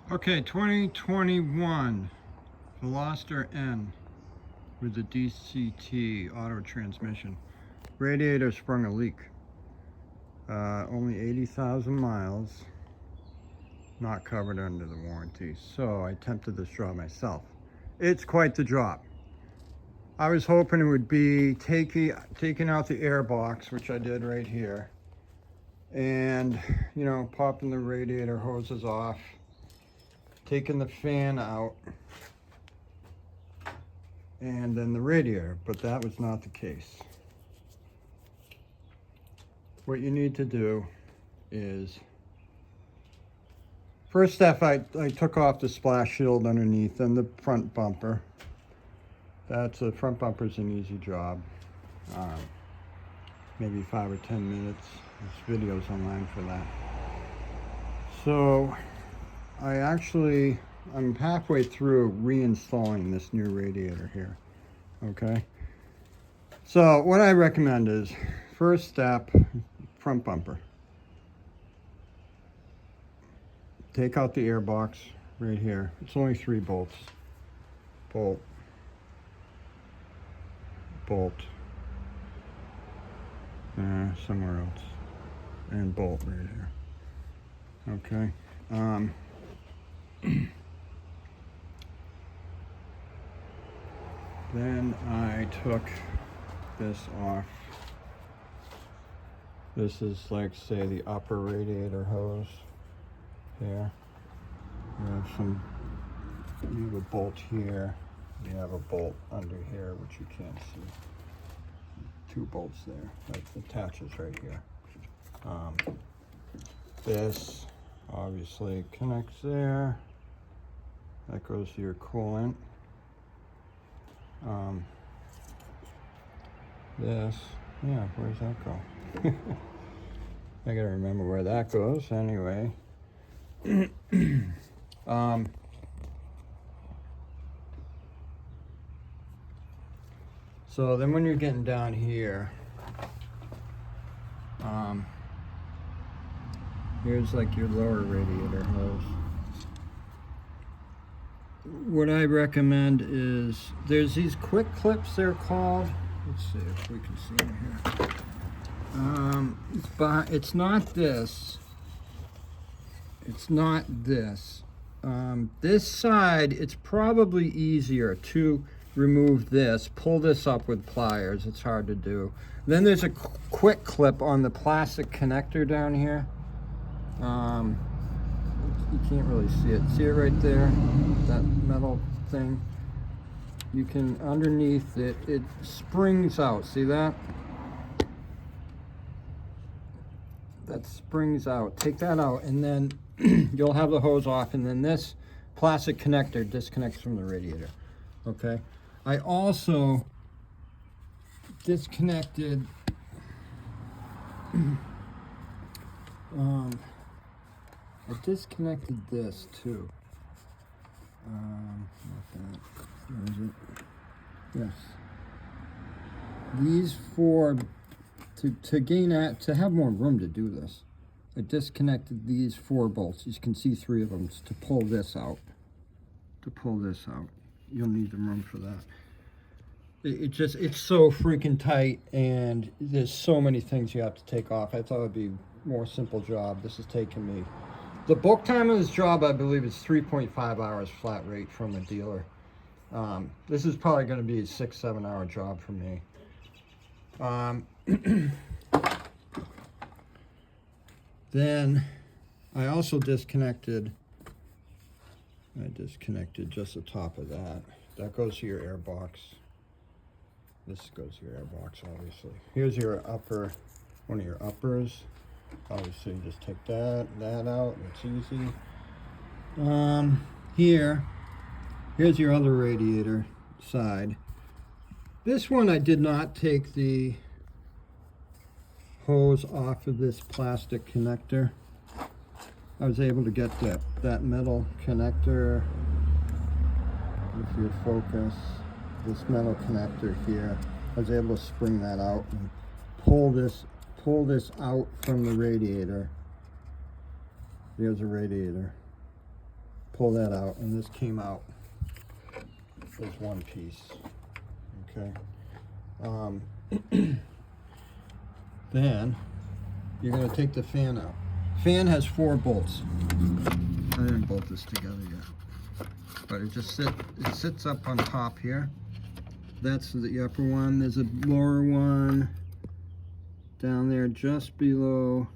Okay, 2021 Veloster N with the DCT auto transmission. Radiator sprung a leak. Only 80,000 miles, not covered under the warranty. So I attempted this job myself. It's quite the job. I was hoping it would be taking out the air box, which I did right here, and popping the radiator hoses off, taking the fan out, and then the radiator, but that was not the case. What you need to do is, first step, I took off the splash shield underneath and the front bumper. The front bumper's an easy job. Maybe 5 or 10 minutes. There's videos online for that. So I'm halfway through reinstalling this new radiator here. Okay. So what I recommend is, first step, front bumper. Take out the air box right here. It's only 3 bolts. Bolt. Bolt. Somewhere else. And bolt right here. Okay. Then I took this off. This is, like, say, the upper radiator hose here. You have a bolt here. You have a bolt under here, which you can't see. 2 bolts there. That attaches right here. This obviously connects there. That goes to your coolant. This, yeah, where does that go? I gotta remember where that goes anyway. So then when you're getting down here, here's like your lower radiator hose. What I recommend is, there's these quick clips, they're called. Let's see if we can see them here. It's not this. It's not this. This side, it's probably easier to remove this. Pull this up with pliers. It's hard to do. Then there's a quick clip on the plastic connector down here. You can't really see it. See it right there? That metal thing? You can, underneath it, it springs out. See that? That springs out. Take that out, and then you'll have the hose off, and then this plastic connector disconnects from the radiator. Okay? I also disconnected I disconnected this too. Where is it? Yes. These 4, to have more room to do this, I disconnected these 4 bolts. You can see 3 of them to pull this out. You'll need the room for that. It's so freaking tight, and there's so many things you have to take off. I thought it'd be a more simple job. This is taking me. The book time of this job, I believe, is 3.5 hours flat rate from a dealer. This is probably going to be a 6-7 hour job for me. Then I also disconnected just the top of that. That goes to your air box. This goes to your air box, obviously. Here's your upper, one of your uppers. Obviously, you just take that out. It's easy. Here's your other radiator side. This one, I did not take the hose off of this plastic connector. I was able to get that metal connector, if you focus, this metal connector here. I was able to spring that out and pull this out from the radiator. There's a radiator. pull that out, and this came out as one piece. Okay. Then you're going to take the fan out. Fan has 4 bolts. I didn't bolt this together yet, but it just sits up on top here. That's the upper one. There's a lower one down there just below.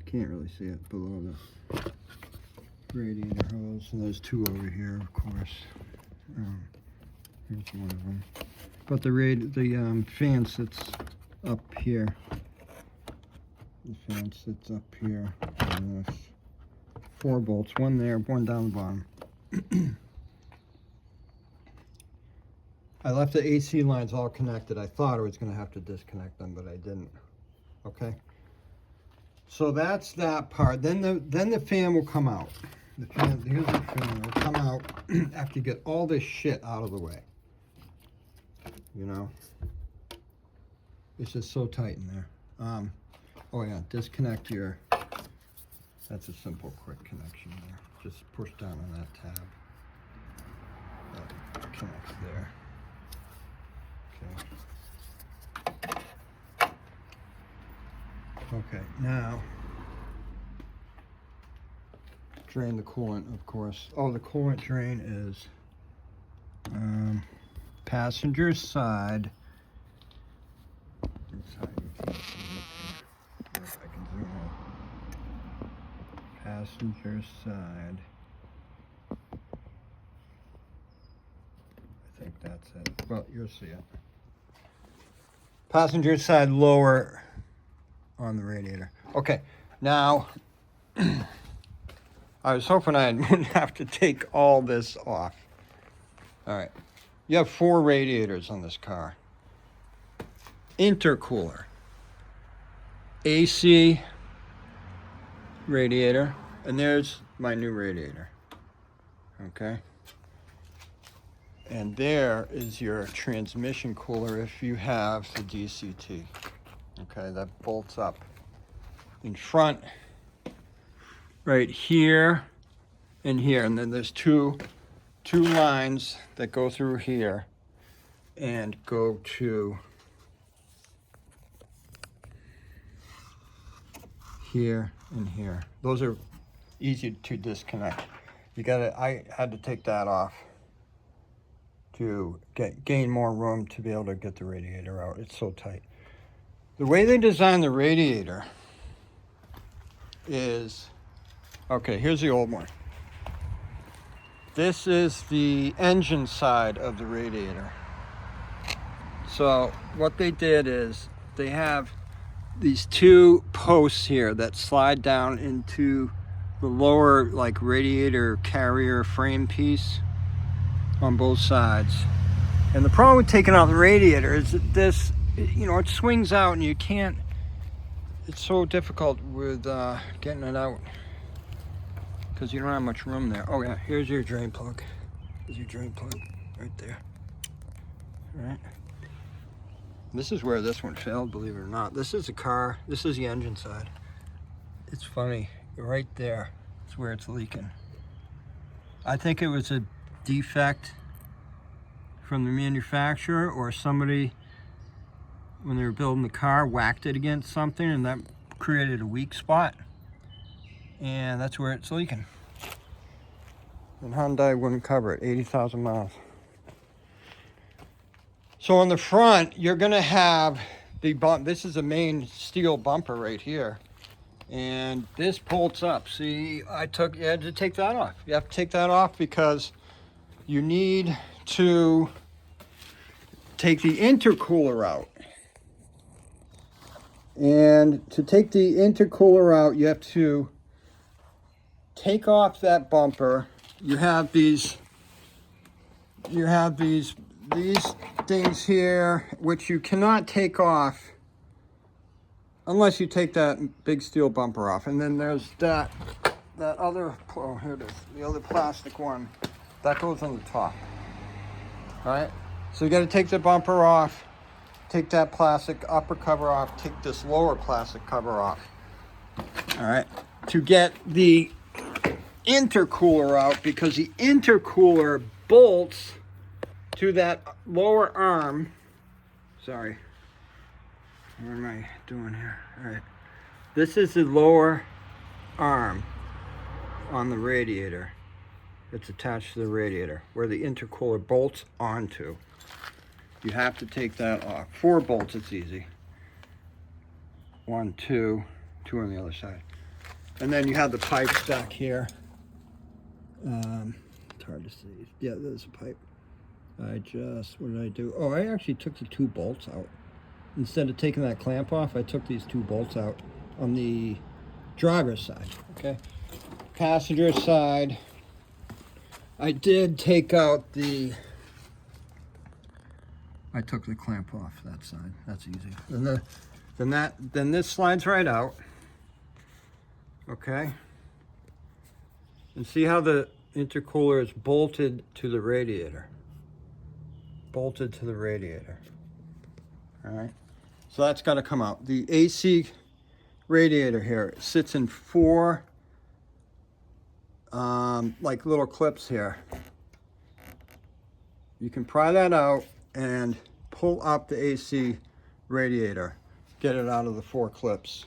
Can't really see it, below the radiator hose. And there's 2 over here, of course. Here's one of them. But the fan sits up here. The fan sits up here. And there's 4 bolts, one there, one down the bottom. I left the AC lines all connected. I thought I was going to have to disconnect them, but I didn't. Okay. So that's that part. Then the fan will come out. Here's the fan. It will come out after you get all this shit out of the way. You know, it's just so tight in there. Oh yeah, disconnect your. That's a simple, quick connection there. Just push down on that tab. That connects there. Okay, now drain the coolant, of course. Oh, the coolant drain is passenger side. Passenger side. I think that's it. Well, you'll see it. Passenger side lower on the radiator. Okay, now I was hoping I wouldn't have to take all this off. All right, you have 4 radiators on this car. Intercooler, AC radiator, and there's my new radiator. Okay. And there is your transmission cooler if you have the DCT. Okay, that bolts up in front, right here and here. And then there's two lines that go through here and go to here and here. Those are easy to disconnect. I had to take that off to gain more room to be able to get the radiator out. It's so tight. The way they design the radiator is, okay, here's the old one. This is the engine side of the radiator. So what they did is they have these 2 posts here that slide down into the lower like radiator carrier frame piece on both sides. And the problem with taking out the radiator is that this, you know, it swings out and you can't, it's so difficult with getting it out because you don't have much room there. Oh yeah, here's your drain plug. Here's your drain plug right there. All right. This is where this one failed, believe it or not. This is the car, this is the engine side. It's funny, right there is where it's leaking. I think it was a defect from the manufacturer, or somebody, when they were building the car, whacked it against something and that created a weak spot. And that's where it's leaking. And Hyundai wouldn't cover it, 80,000 miles. So on the front, you're gonna have the bump. This is a main steel bumper right here. And this bolts up. See, you had to take that off. You have to take that off because you need to take the intercooler out. And to take the intercooler out, you have to take off that bumper. You have these things here, which you cannot take off unless you take that big steel bumper off. And then there's that other, oh, here it is, the other plastic one that goes on the top. All right, so you got to take the bumper off, take that plastic upper cover off, take this lower plastic cover off. All right, to get the intercooler out, because the intercooler bolts to that lower arm. Sorry, what am I doing here? All right, this is the lower arm on the radiator. It's attached to the radiator where the intercooler bolts onto. You have to take that off. 4 bolts, it's easy. 1, 2 on the other side. And then you have the pipes back here. It's hard to see. Yeah, there's a pipe. What did I do? Oh, I actually took the 2 bolts out. Instead of taking that clamp off, I took these 2 bolts out on the driver's side, okay? Passenger side, I did take out I took the clamp off that side. That's easy. Then this slides right out. Okay. And see how the intercooler is bolted to the radiator. Bolted to the radiator. All right. So that's got to come out. The AC radiator here sits in 4 like little clips here. You can pry that out and pull up the AC radiator. Get it out of the 4 clips.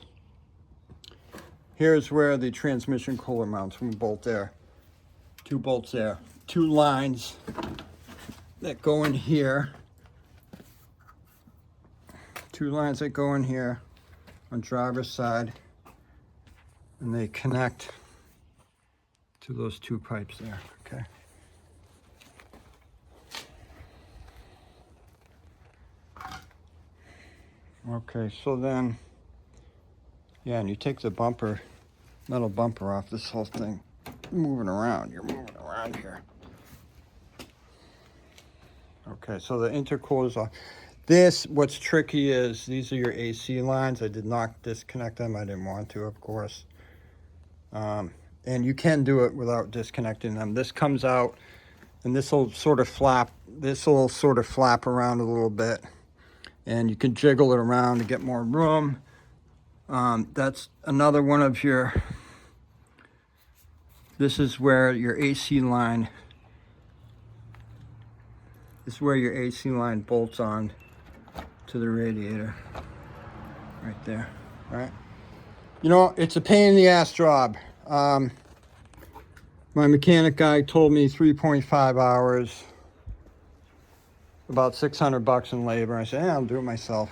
Here's where the transmission cooler mounts. 1 bolt there, 2 bolts there, 2 lines that go in here. 2 lines that go in here on driver's side, and they connect to those 2 pipes there, okay? Okay, so then, yeah, and you take the bumper, metal bumper off this whole thing. You're moving around here. Okay, so the intercooler's off. What's tricky is, these are your AC lines. I did not disconnect them. I didn't want to, of course. And you can do it without disconnecting them. This comes out, and this will sort of flap around a little bit. And you can jiggle it around to get more room. That's another one of this is where your AC line, bolts on to the radiator. Right there, all right? You know, it's a pain in the ass job. My mechanic guy told me 3.5 hours, about $600 in labor. I said, yeah, I'll do it myself.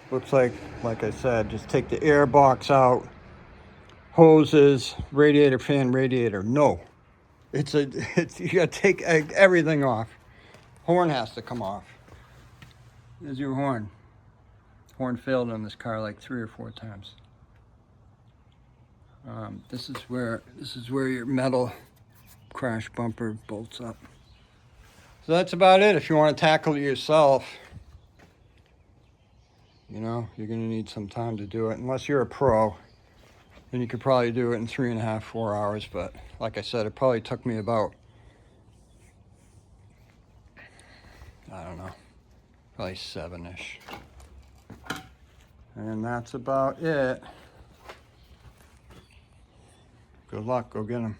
Looks like I said, just take the air box out, hoses, radiator fan, radiator. No, you gotta take everything off. Horn has to come off. There's your horn. Horn failed on this car like 3 or 4 times. This is where your metal crash bumper bolts up. So that's about it. If you want to tackle it yourself, you know, you're going to need some time to do it. Unless you're a pro, then you could probably do it in 3.5, 4 hours. But like I said, it probably took me about, I don't know, probably 7-ish. And that's about it. Good luck. Go get them.